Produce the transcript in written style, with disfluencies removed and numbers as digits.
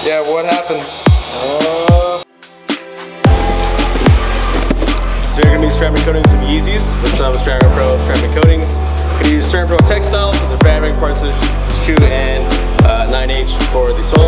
Yeah, what happens? So you're gonna be ceramic coating some Yeezys with some Ceramic Pro ceramic coatings. You're gonna use Ceramic Pro textiles for the fabric parts of the shoe and 9H for the sole.